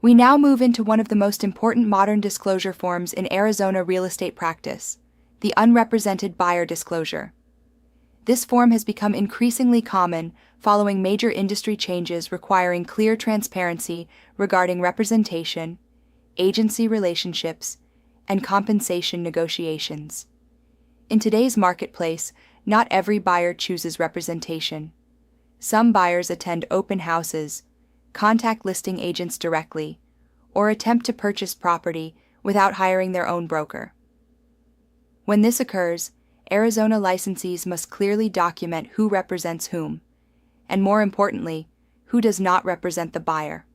We now move into one of the most important modern disclosure forms in Arizona real estate practice, the unrepresented buyer disclosure. This form has become increasingly common following major industry changes requiring clear transparency regarding representation, agency relationships, and compensation negotiations. In today's marketplace, not every buyer chooses representation. Some buyers attend open houses, contact listing agents directly, or attempt to purchase property without hiring their own broker. When this occurs, Arizona licensees must clearly document who represents whom, and more importantly, who does not represent the buyer.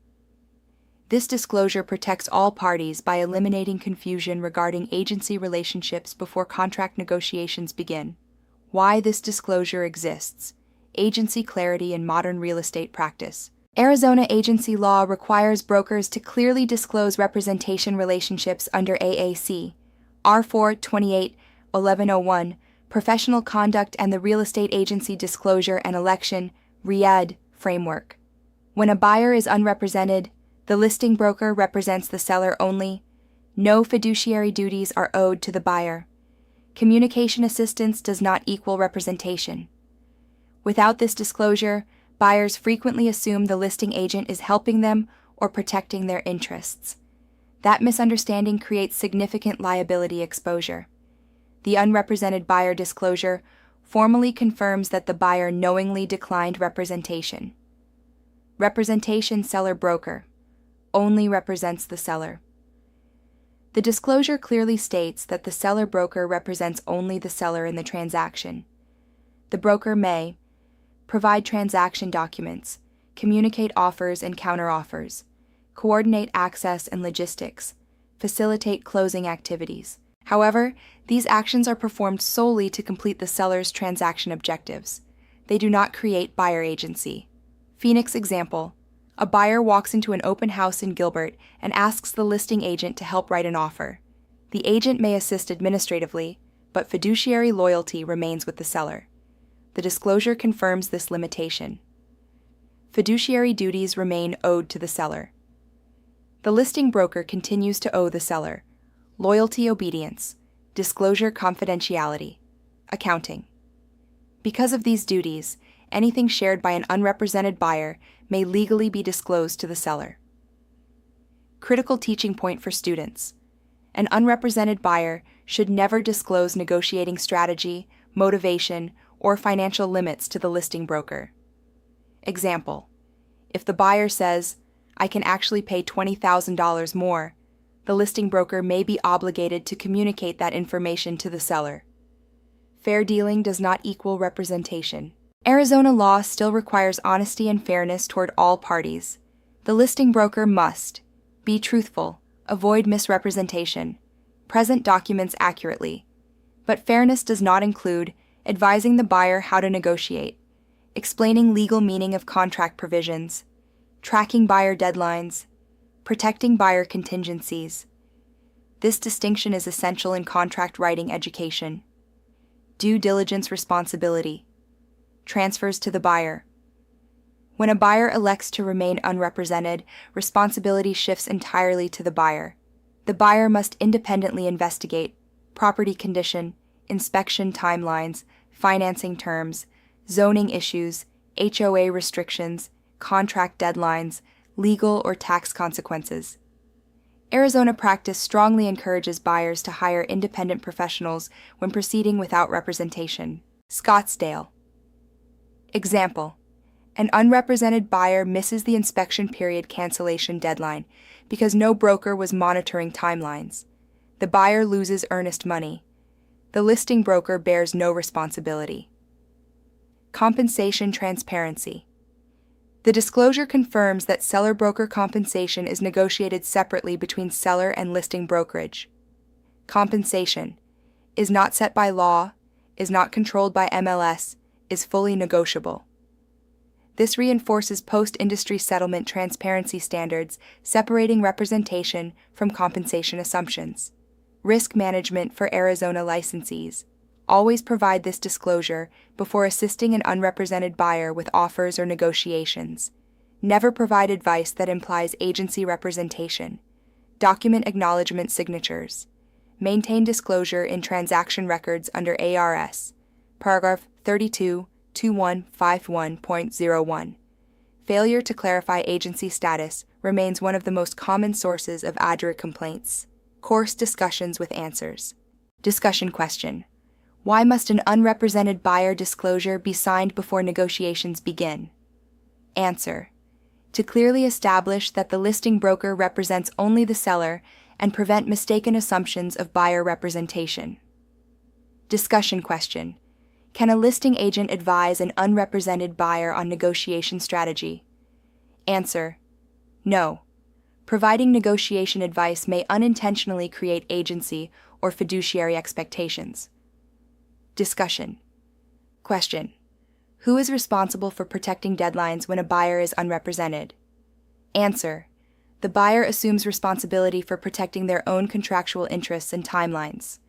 This disclosure protects all parties by eliminating confusion regarding agency relationships before contract negotiations begin. Why this disclosure exists: agency clarity in modern real estate practice. Arizona agency law requires brokers to clearly disclose representation relationships under AAC R428-1101, Professional Conduct and the Real Estate Agency Disclosure and Election (READ) framework. When a buyer is unrepresented, the listing broker represents the seller only. No fiduciary duties are owed to the buyer. Communication assistance does not equal representation. Without this disclosure, buyers frequently assume the listing agent is helping them or protecting their interests. That misunderstanding creates significant liability exposure. The unrepresented buyer disclosure formally confirms that the buyer knowingly declined representation. Representation seller-broker only represents the seller. The disclosure clearly states that the seller-broker represents only the seller in the transaction. The broker may provide transaction documents, communicate offers and counteroffers, coordinate access and logistics, facilitate closing activities. However, these actions are performed solely to complete the seller's transaction objectives. They do not create buyer agency. Phoenix example: a buyer walks into an open house in Gilbert and asks the listing agent to help write an offer. The agent may assist administratively, but fiduciary loyalty remains with the seller. The disclosure confirms this limitation. Fiduciary duties remain owed to the seller. The listing broker continues to owe the seller loyalty, obedience, disclosure, confidentiality, accounting. Because of these duties, anything shared by an unrepresented buyer may legally be disclosed to the seller. Critical teaching point for students: an unrepresented buyer should never disclose negotiating strategy, motivation, or financial limits to the listing broker. Example: if the buyer says, "I can actually pay $20,000 more," the listing broker may be obligated to communicate that information to the seller. Fair dealing does not equal representation. Arizona law still requires honesty and fairness toward all parties. The listing broker must be truthful, avoid misrepresentation, present documents accurately. But fairness does not include advising the buyer how to negotiate, explaining legal meaning of contract provisions, tracking buyer deadlines, protecting buyer contingencies. This distinction is essential in contract writing education. Due diligence responsibility transfers to the buyer. When a buyer elects to remain unrepresented, responsibility shifts entirely to the buyer. The buyer must independently investigate property condition, inspection timelines, financing terms, zoning issues, HOA restrictions, contract deadlines, legal or tax consequences. Arizona practice strongly encourages buyers to hire independent professionals when proceeding without representation. Scottsdale. Example: an unrepresented buyer misses the inspection period cancellation deadline because no broker was monitoring timelines. The buyer loses earnest money. The listing broker bears no responsibility. Compensation transparency. The disclosure confirms that seller-broker compensation is negotiated separately between seller and listing brokerage. Compensation is not set by law, is not controlled by MLS, is fully negotiable. This reinforces post-industry settlement transparency standards, separating representation from compensation assumptions. Risk management for Arizona licensees. Always provide this disclosure before assisting an unrepresented buyer with offers or negotiations. Never provide advice that implies agency representation. Document acknowledgement signatures. Maintain disclosure in transaction records under ARS. Paragraph 32.2151.01. Failure to clarify agency status remains one of the most common sources of ADRA complaints. Course discussions with answers. Discussion question. Why must an unrepresented buyer disclosure be signed before negotiations begin? Answer. To clearly establish that the listing broker represents only the seller and prevent mistaken assumptions of buyer representation. Discussion question. Can a listing agent advise an unrepresented buyer on negotiation strategy? Answer. No. Providing negotiation advice may unintentionally create agency or fiduciary expectations. Discussion. Question. Who is responsible for protecting deadlines when a buyer is unrepresented? Answer. The buyer assumes responsibility for protecting their own contractual interests and timelines.